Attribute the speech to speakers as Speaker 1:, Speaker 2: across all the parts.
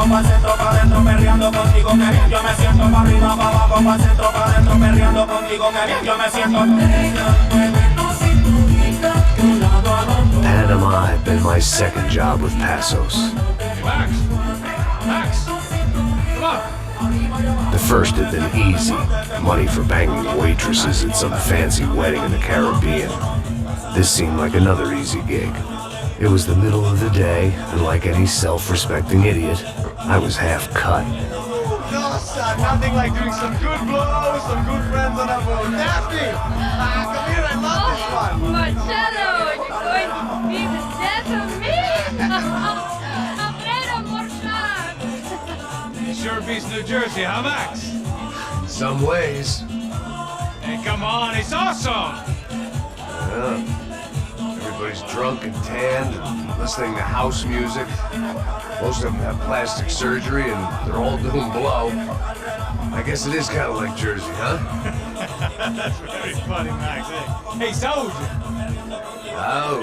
Speaker 1: pa'l centro, pa' dentro, perreando contigo, que bien yo me siento. Pa' arriba, pa' abajo, pa'l centro, pa' dentro, perreando contigo, que bien yo me siento.
Speaker 2: Panama had been my second job with Passos.
Speaker 3: Max! Max! Come on!
Speaker 2: The first had been easy. Money for banging waitresses at some fancy wedding in the Caribbean. This seemed like another easy gig. It was the middle of the day, and like any self-respecting idiot, I was half cut.
Speaker 4: No, son, nothing like doing some good blows, some good friends on a boat. Daphne! Come here, I love this one.
Speaker 5: Marcello, you're going to be the death of me? Alfredo Morchan!
Speaker 3: Sure beats New Jersey, huh, Max?
Speaker 2: Some ways.
Speaker 3: Hey, come on, it's awesome!
Speaker 2: Yeah. Everybody's drunk and tanned and listening to house music. Most of them have plastic surgery and they're all doing blow. I guess it is kind of like Jersey, huh?
Speaker 3: That's very funny, Max. Hey, soldier!
Speaker 2: Oh.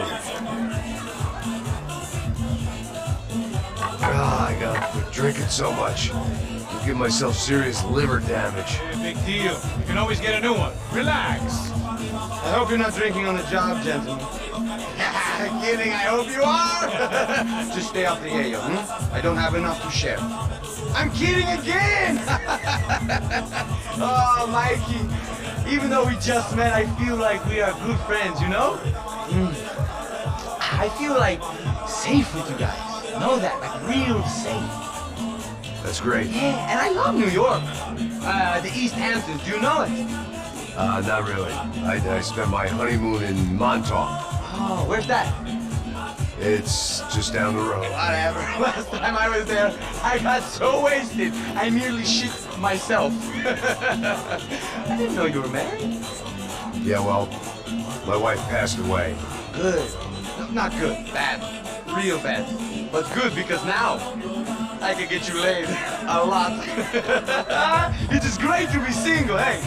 Speaker 2: God, I got quit drinking so much. I'll give myself serious liver damage.
Speaker 3: Hey, big deal. You can always get a new one. Relax.
Speaker 4: I hope you're not drinking on the job, gentlemen. Kidding, I hope you are! Just stay off the yayo, I don't have enough to share. I'm kidding again! Oh, Mikey, even though we just met, I feel like we are good friends, you know? I feel like safe with you guys. Know that, like real safe.
Speaker 2: That's great.
Speaker 4: Yeah, and I love New York. The East Hamptons, do you know it?
Speaker 2: Not really. I spent my honeymoon in Montauk.
Speaker 4: Oh, where's that?
Speaker 2: It's just down the road.
Speaker 4: Whatever. Last time I was there, I got so wasted, I nearly shit myself. I didn't know you were married.
Speaker 2: Yeah, well, my wife passed away.
Speaker 4: Good. Not good. Bad. Real bad. But good because now I can get you laid a lot. It is great to be single, hey?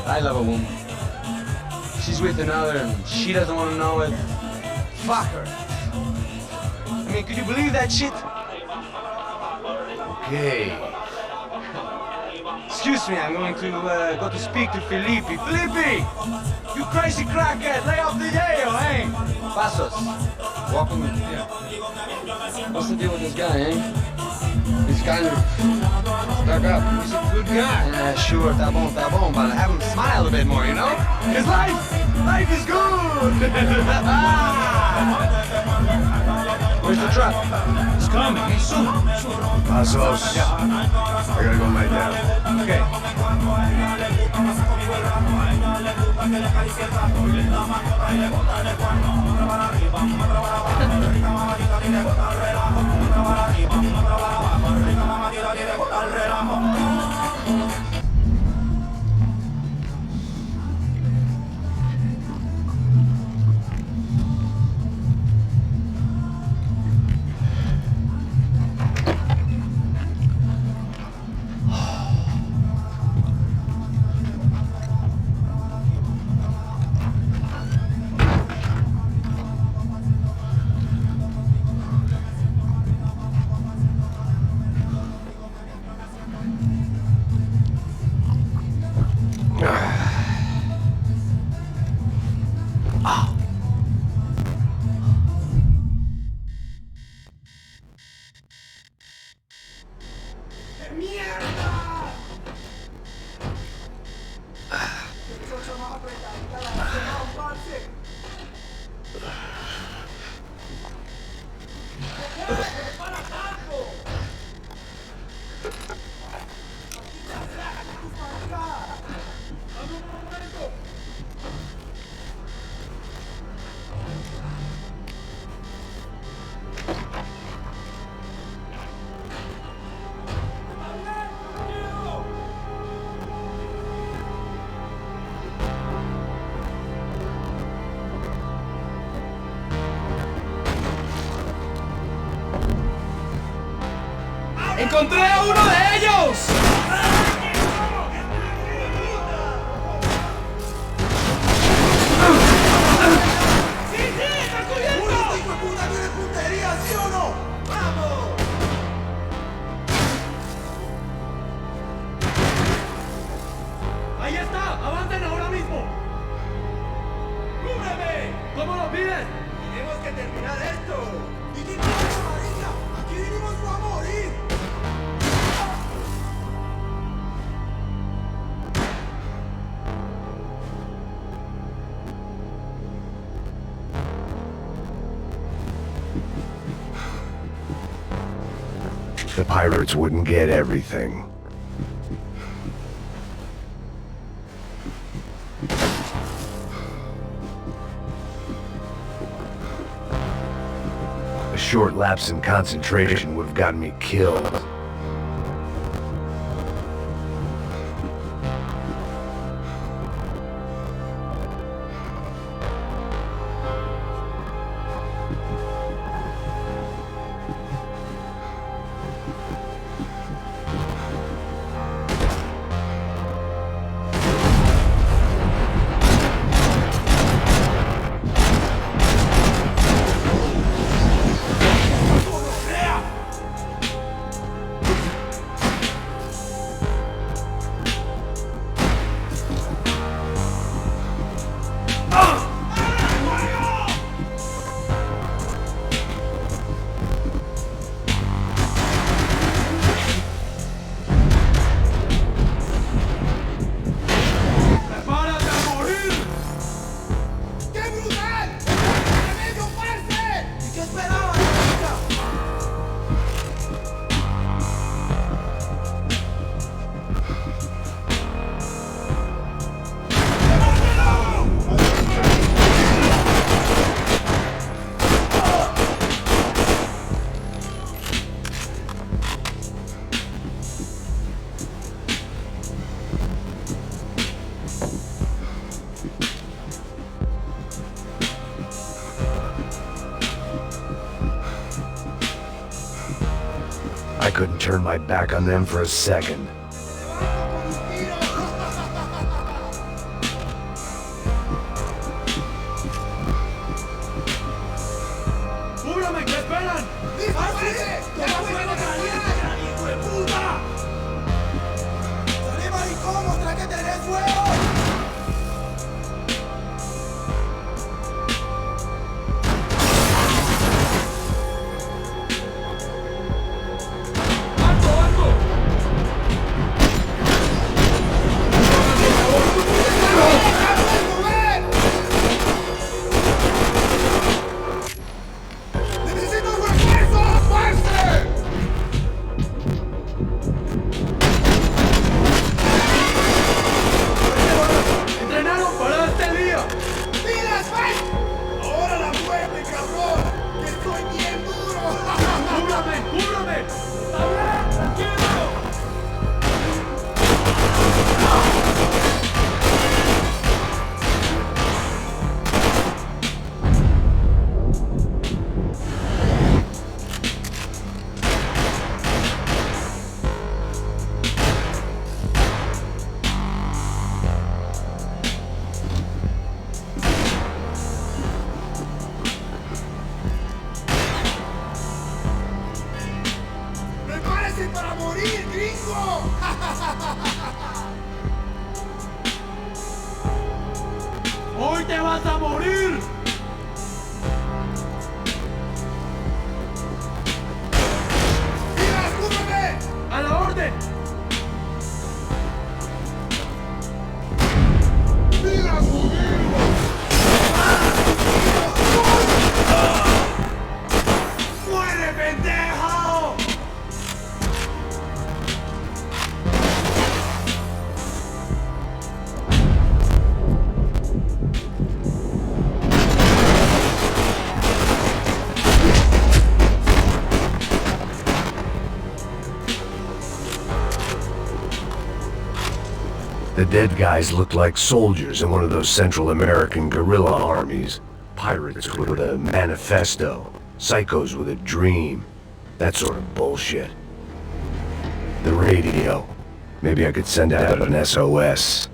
Speaker 4: I love a woman. She's with another and she doesn't want to know it. Fuck her. I mean, could you believe that shit?
Speaker 2: Okay.
Speaker 4: Excuse me, I'm going to go to speak to Felipe. Felipe! You crazy crackhead, lay off the yayo, hey? Passos, welcome in. Yeah. What's the deal with this guy, eh? He's kind of stuck up. He's a good guy. Yeah, sure, tá bom, but have him smile a bit more, you know? His life is good! Where's the truck?
Speaker 3: It's coming. Hey, soon.
Speaker 2: Passos.
Speaker 4: Yeah.
Speaker 2: I gotta go lay down.
Speaker 4: Okay.
Speaker 3: ¡Encontré a uno de ellos!
Speaker 2: The pirates wouldn't get everything. A short lapse in concentration would have gotten me killed. I couldn't turn my back on them for a second.
Speaker 3: ¡Cúbrame, que esperan!
Speaker 6: ¡Para morir, gringo!
Speaker 3: ¡Hoy te vas a morir!
Speaker 6: ¡Mira, escúchame!
Speaker 3: ¡A la orden!
Speaker 6: ¡Mira,
Speaker 3: ¡Muere, pendejo!
Speaker 2: The dead guys looked like soldiers in one of those Central American guerrilla armies. Pirates with a manifesto, psychos with a dream, that sort of bullshit. The radio. Maybe I could send out an SOS.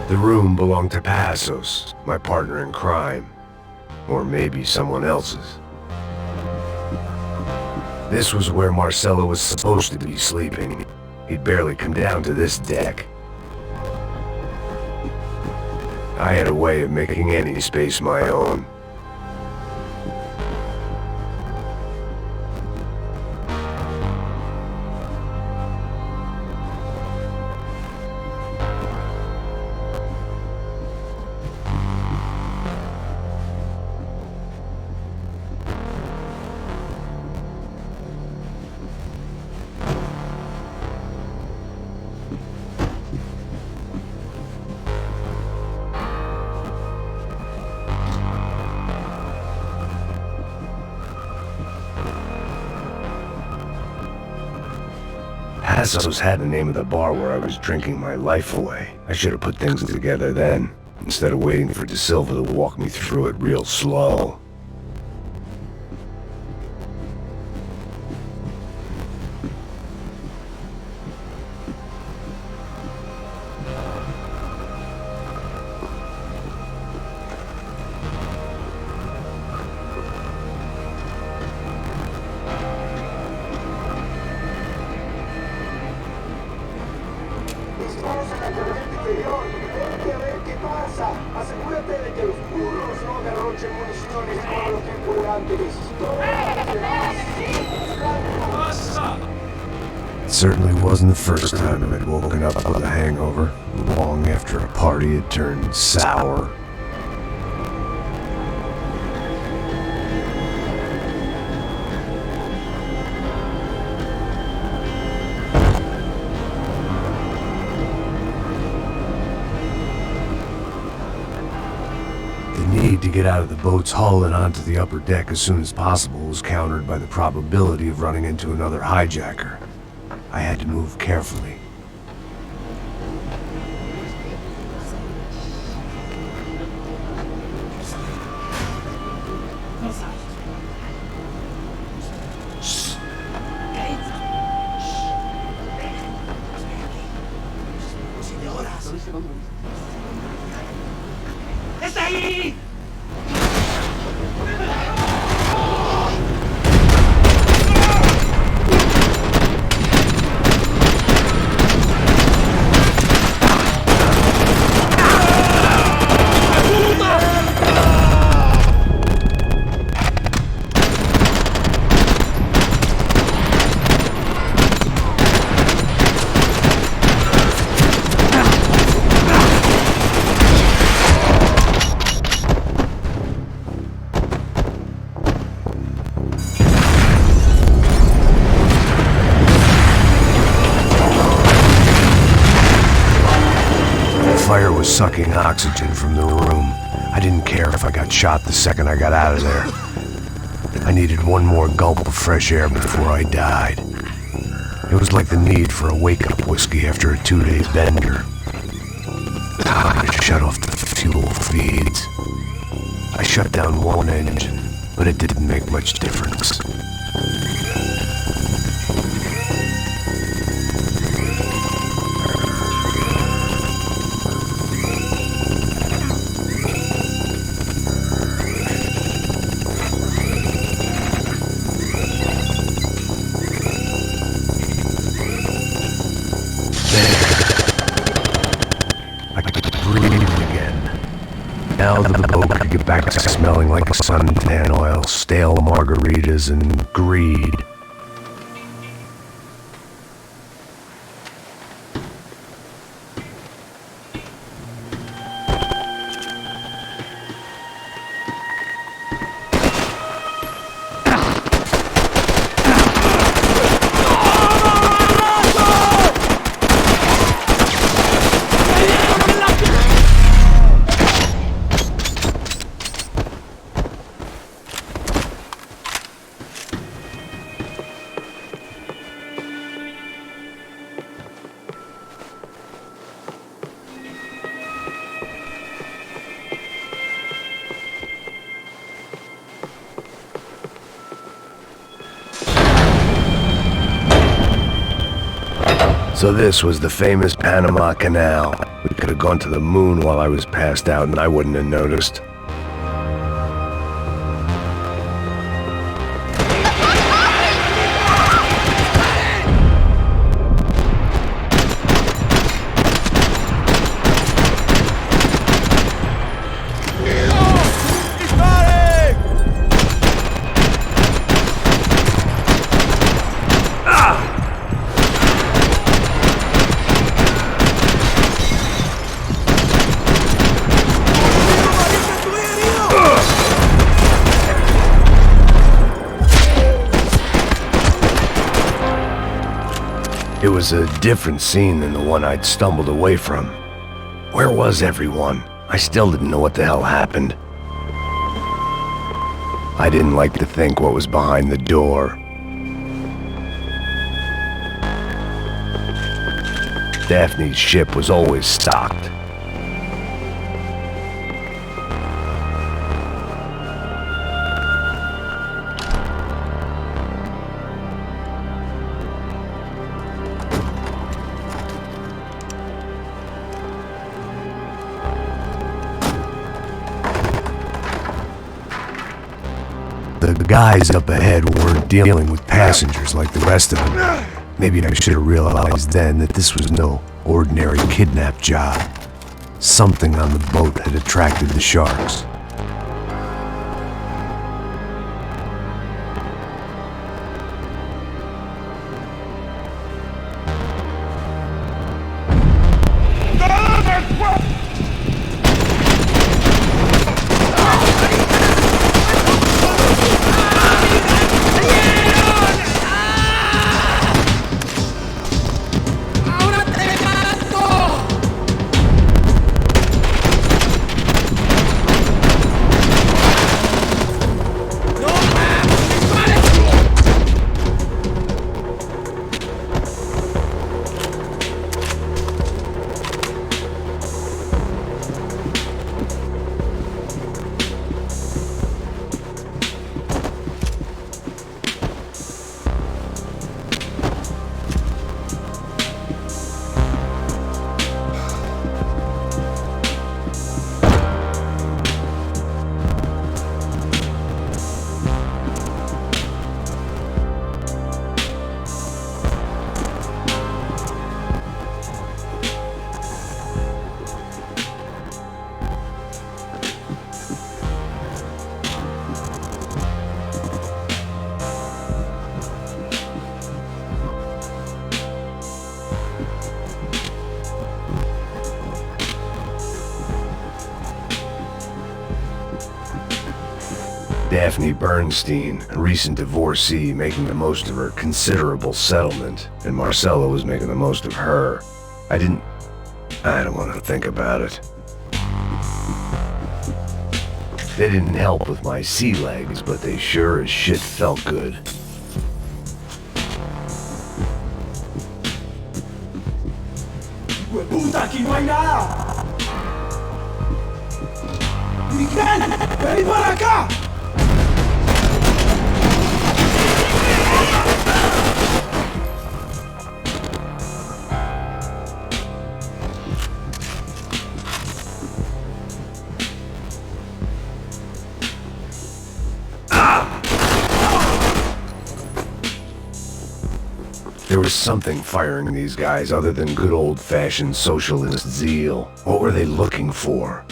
Speaker 2: The room belonged to Passos, my partner in crime. Or maybe someone else's. This was where Marcelo was supposed to be sleeping. He'd barely come down to this deck. I had a way of making any space my own. Passos had the name of the bar where I was drinking my life away. I should have put things together then, instead of waiting for De Silva to walk me through it real slow.
Speaker 6: Estamos en la tormenta inferior. Vente a ver qué pasa. Asegúrate de que los burros no derrochen municiones como los tripulantes.
Speaker 2: It certainly wasn't the first time I'd woken up with a hangover, long after a party had turned sour. The need to get out of the boat's hull and onto the upper deck as soon as possible was countered by the probability of running into another hijacker. I had to move carefully.
Speaker 1: ¡Está ahí!
Speaker 2: Fire was sucking oxygen from the room. I didn't care if I got shot the second I got out of there. I needed one more gulp of fresh air before I died. It was like the need for a wake-up whiskey after a 2-day bender. I shut off the fuel feeds. I shut down one engine, but it didn't make much difference. Now the boat could get back to smelling like suntan oil, stale margaritas, and greed. So this was the famous Panama Canal. We could have gone to the moon while I was passed out and I wouldn't have noticed. was a different scene than the one I'd stumbled away from. Where was everyone? I still didn't know what the hell happened. I didn't like to think what was behind the door. Daphne's ship was always stocked. The guys up ahead weren't dealing with passengers like the rest of them. Maybe I should have realized then that this was no ordinary kidnap job. Something on the boat had attracted the sharks. Daphne Bernstein, a recent divorcee, making the most of her considerable settlement, and Marcella was making the most of her. I don't want to think about it. They didn't help with my sea legs, but they sure as shit felt good.
Speaker 6: ¡Puta, aquí no hay nada! ¡Miguel! ¡Ven para acá!
Speaker 2: There was something firing these guys other than good old-fashioned socialist zeal. What were they looking for?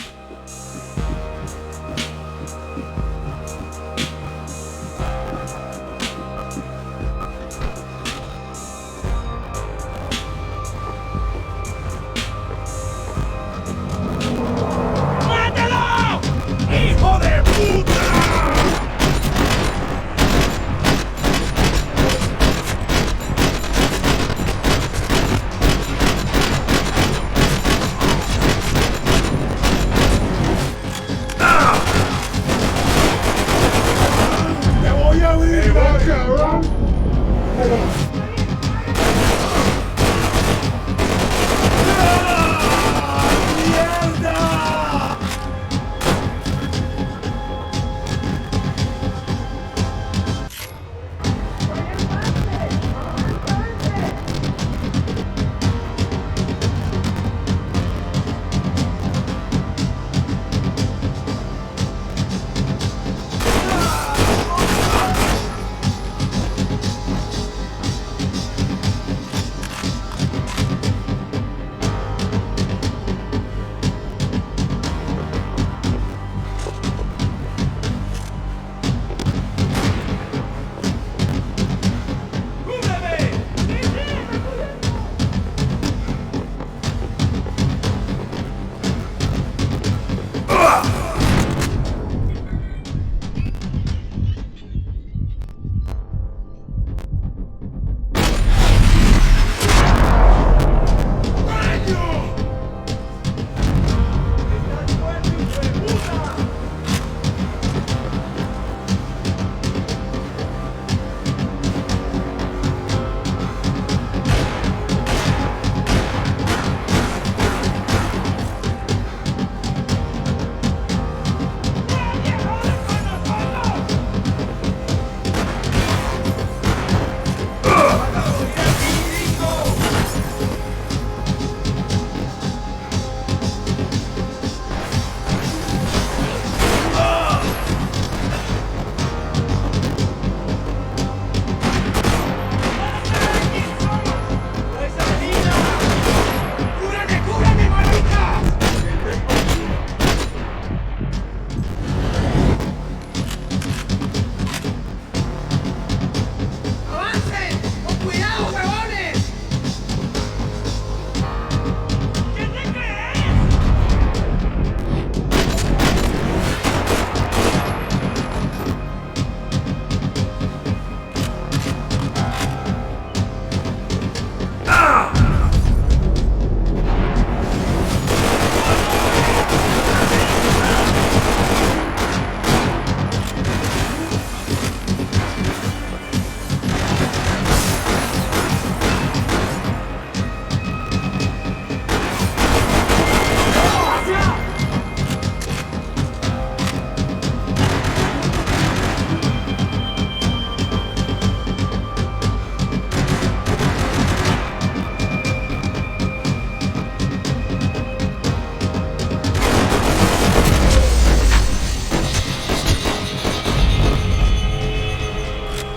Speaker 1: ¡Mátalo! ¡Hijo de puta!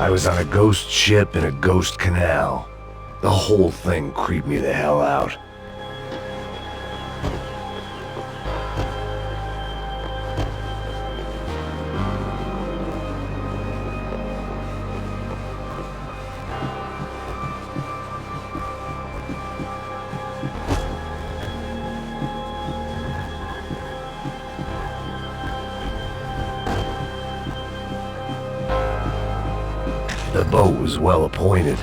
Speaker 2: I was on a ghost ship in a ghost canal. The whole thing creeped me the hell out. The boat was well appointed.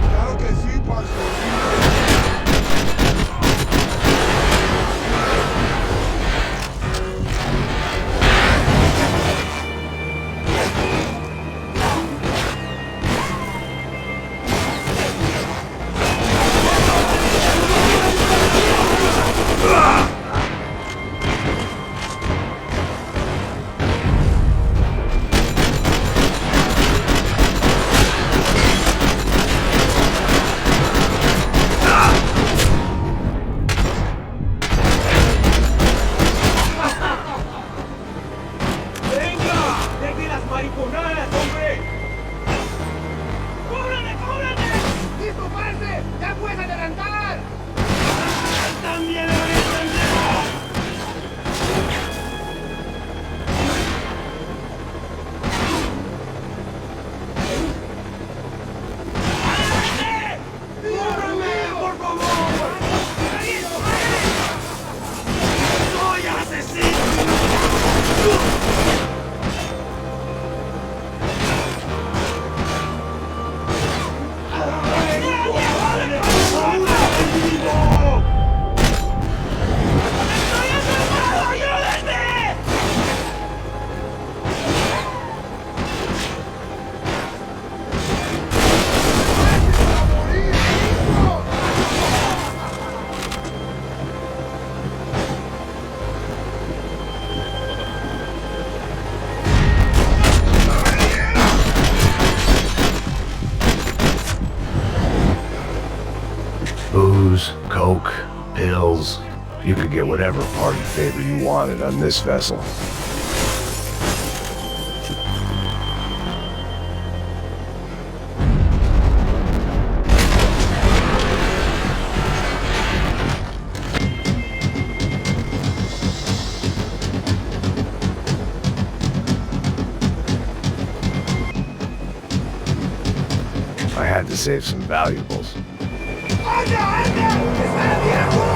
Speaker 6: Claro que sí, Pasos.
Speaker 2: Booze, coke, pills. You could get whatever party favor you wanted on this vessel. I had to save some valuables.
Speaker 6: ¡Anda, anda! ¡Espera, viejo!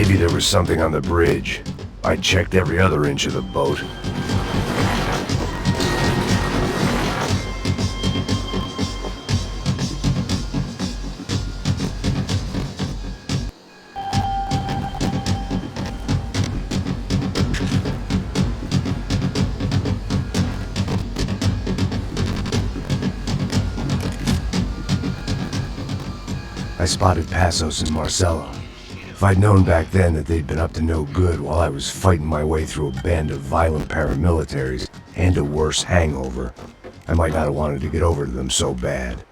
Speaker 2: Maybe there was something on the bridge. I checked every other inch of the boat. I spotted Passos and Marcelo. If I'd known back then that they'd been up to no good while I was fighting my way through a band of violent paramilitaries and a worse hangover, I might not have wanted to get over to them so bad.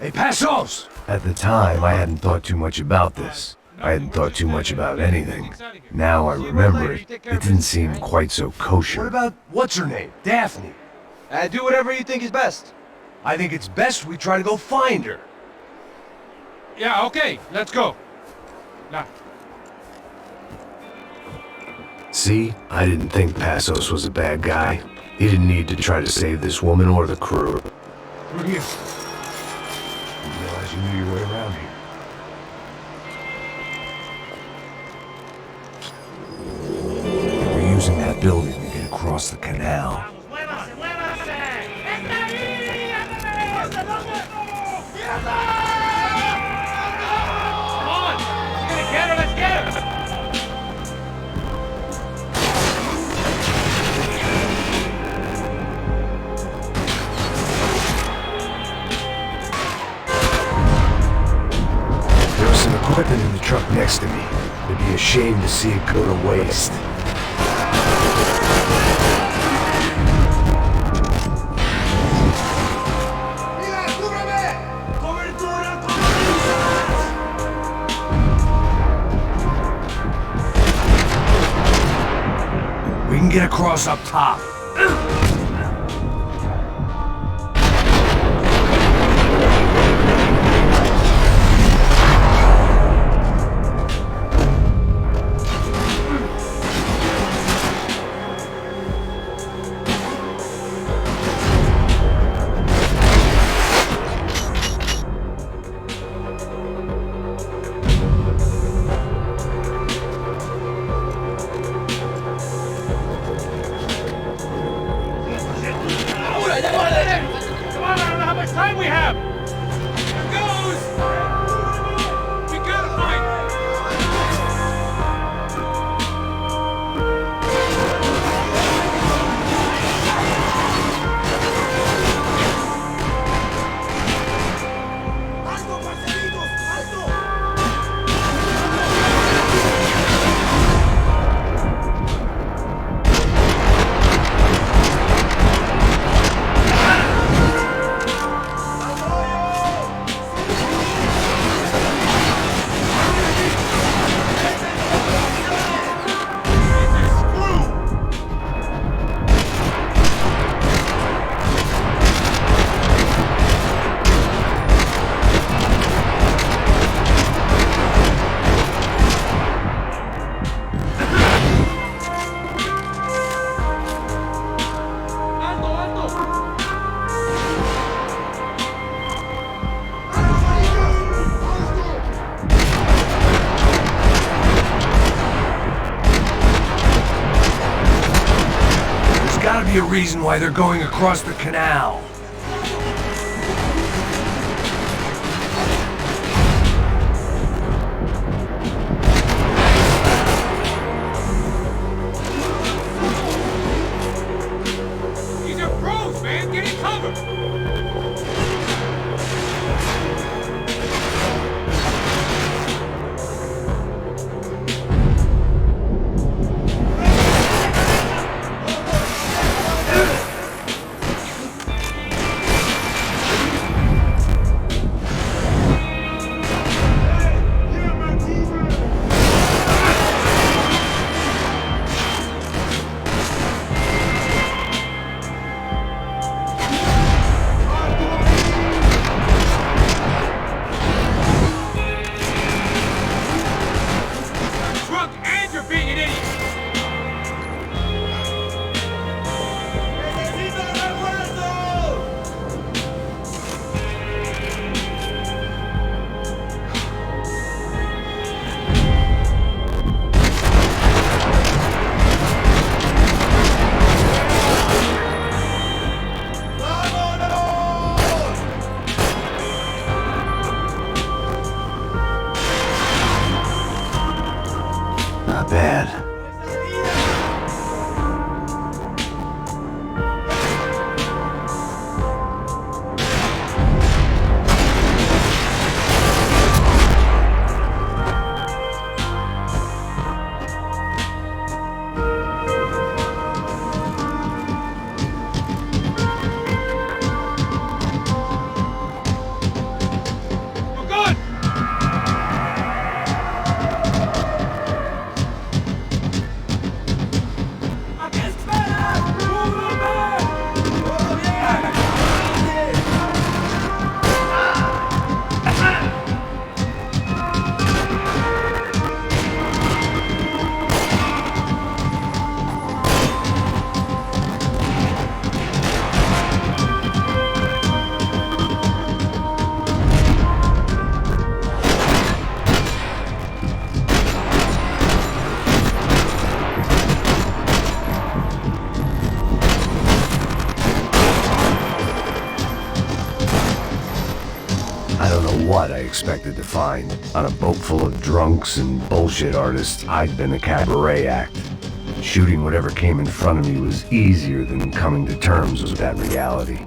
Speaker 2: Hey, Passos! At the time, I hadn't thought too much about this. I hadn't thought too much about anything. Now I remember it, it didn't seem quite so kosher.
Speaker 7: What about, what's her name? Daphne.
Speaker 4: Do whatever you think is best.
Speaker 7: I think it's best we try to go find her.
Speaker 3: Yeah, okay, let's go. Now.
Speaker 2: See, I didn't think Passos was a bad guy. He didn't need to try to save this woman or the crew.
Speaker 7: Through here. Didn't realize you knew your way around here. We're using that building to get across the canal.
Speaker 2: Equipment in the truck next to me. It'd be a shame to see it go to waste.
Speaker 7: We can get across up top. Be a reason why they're going across the canal.
Speaker 3: These are pros, man. Get in cover.
Speaker 2: what I expected to find. On a boat full of drunks and bullshit artists, I'd been a cabaret act. Shooting whatever came in front of me was easier than coming to terms with that reality.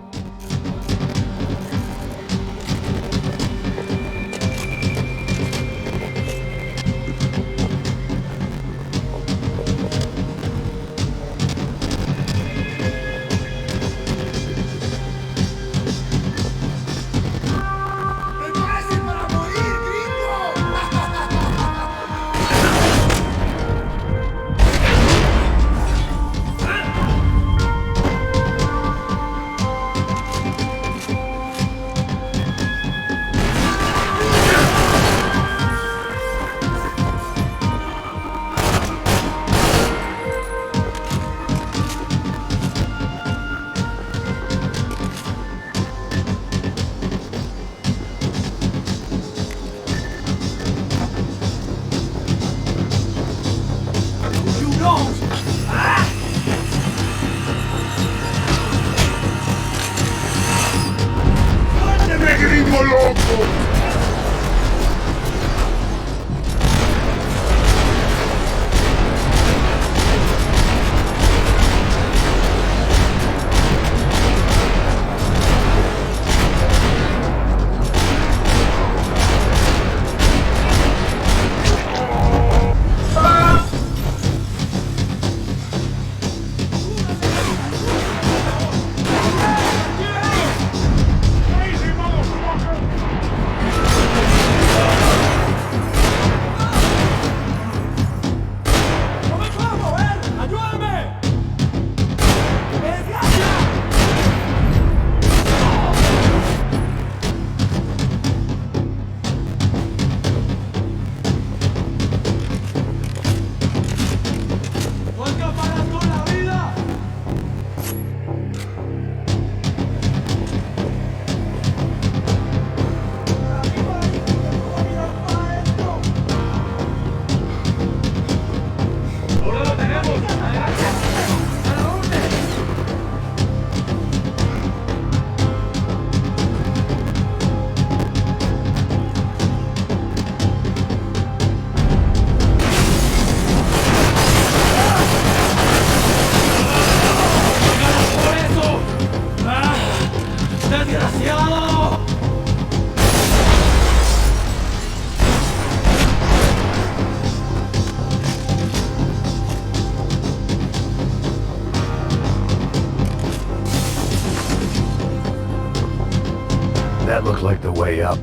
Speaker 2: That looked like the way up,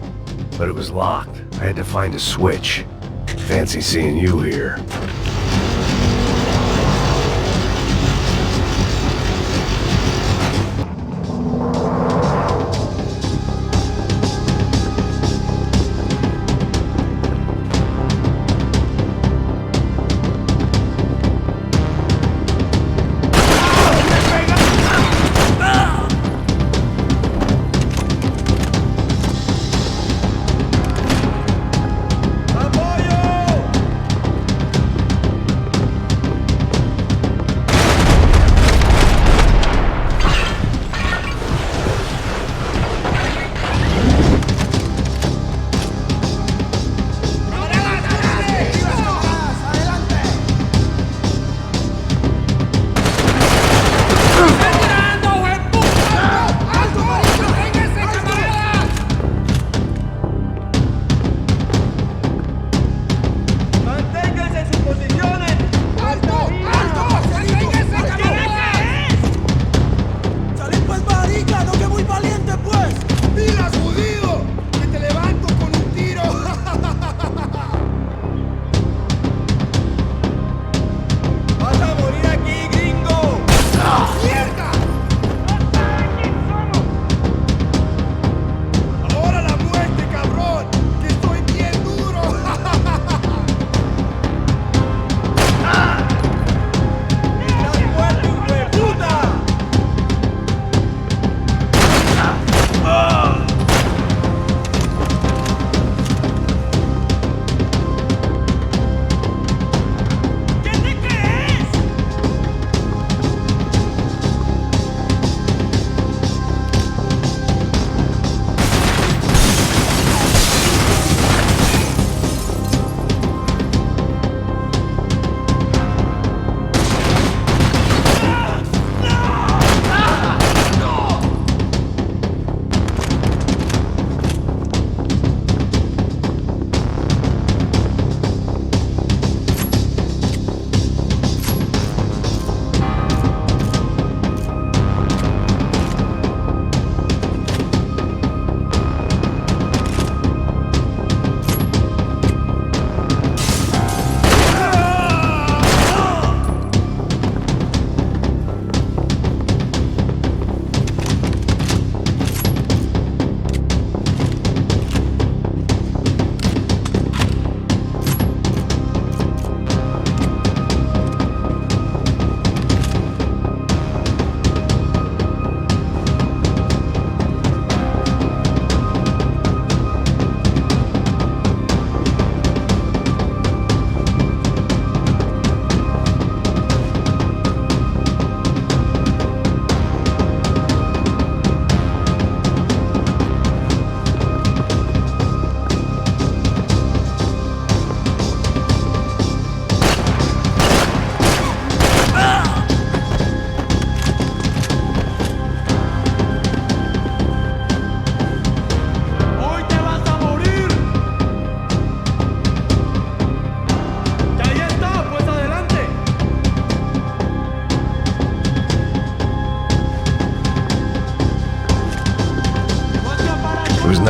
Speaker 2: but it was locked. I had to find a switch. Fancy seeing you here.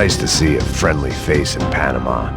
Speaker 2: nice to see a friendly face in Panama.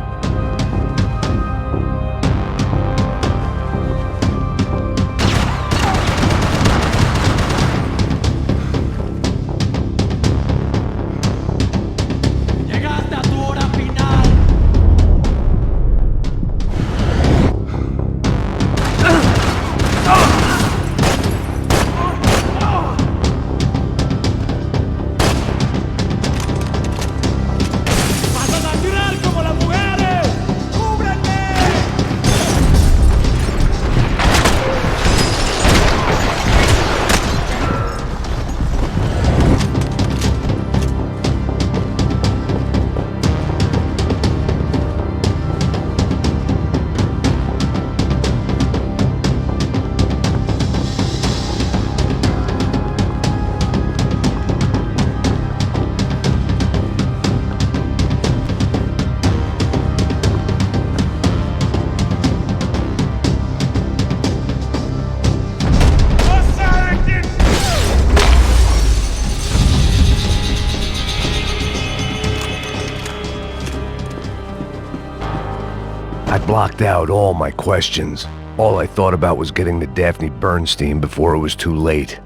Speaker 2: I blocked out all my questions. All I thought about was getting to Daphne Bernstein before it was too late.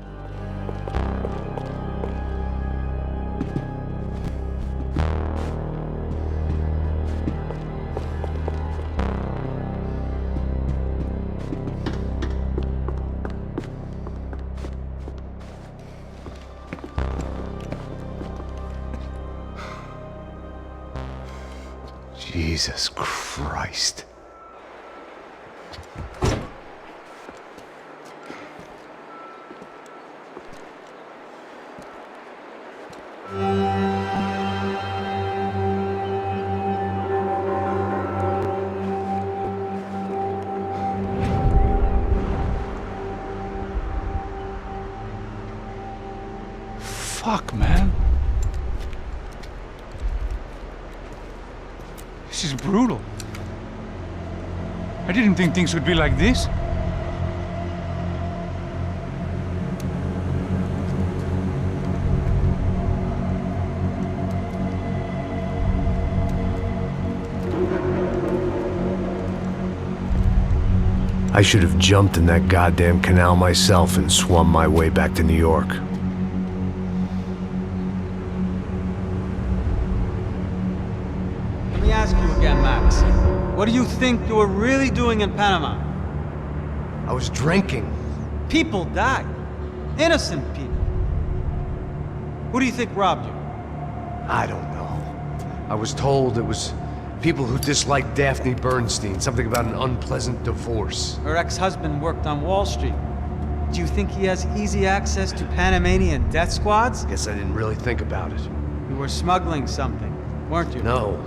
Speaker 2: Jesus Christ.
Speaker 8: Fuck, man. This is brutal. I didn't think things would be like this.
Speaker 2: I should have jumped in that goddamn canal myself and swum my way back to New York.
Speaker 9: Let me ask you again, Max. What do you think you were really doing in Panama?
Speaker 2: I was drinking.
Speaker 9: People died. Innocent people. Who do you think robbed you?
Speaker 2: I don't know. I was told it was people who disliked Daphne Bernstein, something about an unpleasant divorce.
Speaker 9: Her ex-husband worked on Wall Street. Do you think he has easy access to Panamanian death squads?
Speaker 2: Guess I didn't really think about it.
Speaker 9: You were smuggling something, weren't you?
Speaker 2: No.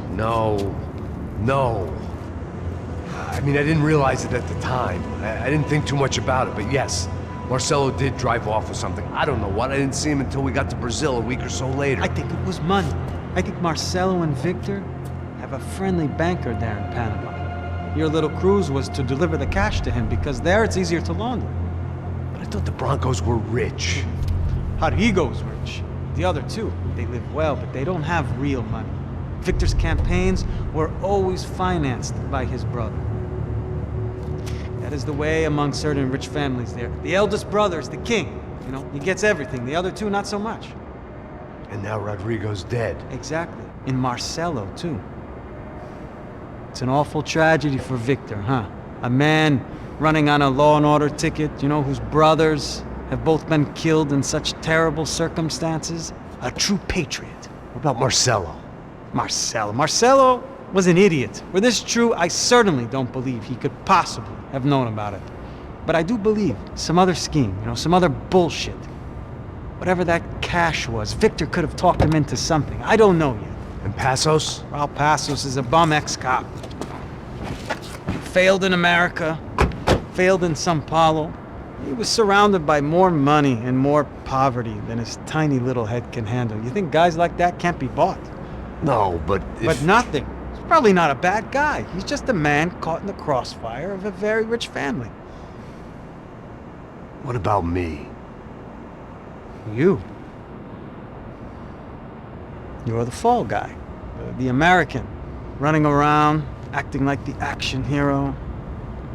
Speaker 2: I mean, I didn't realize it at the time. I didn't think too much about it, but yes, Marcelo did drive off with something. I don't know what. I didn't see him until we got to Brazil a week or so later.
Speaker 9: I think it was money. I think Marcelo and Victor have a friendly banker there in Panama. Your little cruise was to deliver the cash to him because there it's easier to launder.
Speaker 2: But I thought the Broncos were rich.
Speaker 9: Rodrigo's rich. The other two, they live well, but they don't have real money. Victor's campaigns were always financed by his brother. That is the way among certain rich families there. The eldest brother is the king. You know, he gets everything. The other two, not so much.
Speaker 2: And now Rodrigo's dead.
Speaker 9: Exactly. And Marcelo, too. It's an awful tragedy for Victor, huh? A man running on a law and order ticket, you know, whose brothers have both been killed in such terrible circumstances. A true patriot.
Speaker 2: What about Marcelo?
Speaker 9: Marcelo was an idiot. Were this true, I certainly don't believe he could possibly have known about it. But I do believe some other scheme, you know, some other bullshit. Whatever that cash was, Victor could have talked him into something. I don't know yet.
Speaker 2: And Passos?
Speaker 9: Raul Passos is a bum ex-cop. Failed in America, failed in São Paulo. He was surrounded by more money and more poverty than his tiny little head can handle. You think guys like that can't be bought?
Speaker 2: No, but
Speaker 9: But nothing. He's probably not a bad guy. He's just a man caught in the crossfire of a very rich family.
Speaker 2: What about me?
Speaker 9: You. You're the fall guy. The American, running around, acting like the action hero,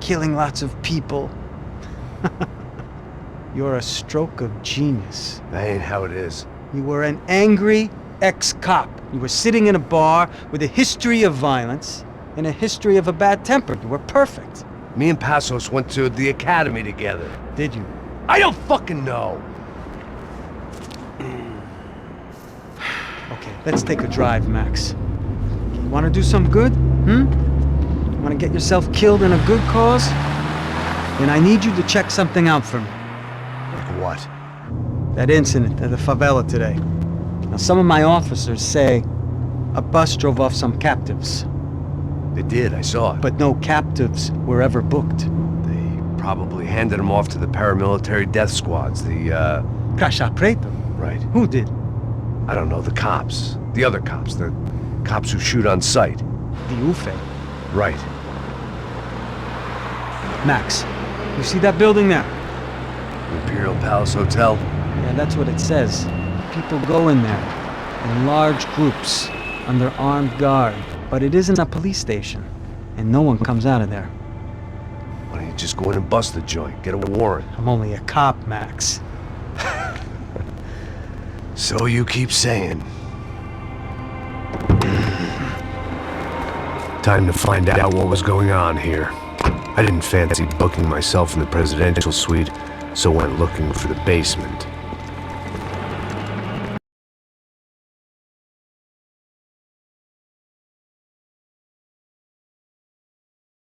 Speaker 9: killing lots of people. You're a stroke of genius.
Speaker 2: That ain't how it is.
Speaker 9: You were an angry ex-cop. You were sitting in a bar with a history of violence and a history of a bad temper. You were perfect.
Speaker 2: Me and Passos went to the academy together.
Speaker 9: Did you?
Speaker 2: I don't fucking know.
Speaker 9: Okay, let's take a drive, Max. You want to do some good? You want to get yourself killed in a good cause? Then I need you to check something out for me.
Speaker 2: Like what?
Speaker 9: That incident at the favela today. Now, some of my officers say a bus drove off some captives.
Speaker 2: They did, I saw it.
Speaker 9: But no captives were ever booked.
Speaker 2: They probably handed them off to the paramilitary death squads, the,
Speaker 9: Caixa Preta?
Speaker 2: Right.
Speaker 9: Who did?
Speaker 2: I don't know, the cops. The other cops, the cops who shoot on sight.
Speaker 9: The UFE.
Speaker 2: Right.
Speaker 9: Max, you see that building there?
Speaker 2: Imperial Palace Hotel?
Speaker 9: Yeah, that's what it says. People go in there in large groups under armed guard. But it isn't a police station, and no one comes out of there.
Speaker 2: Why don't you just go in and bust the joint, get a warrant?
Speaker 9: I'm only a cop, Max.
Speaker 2: So you keep saying. Time to find out what was going on here. I didn't fancy booking myself in the presidential suite, so went looking for the basement.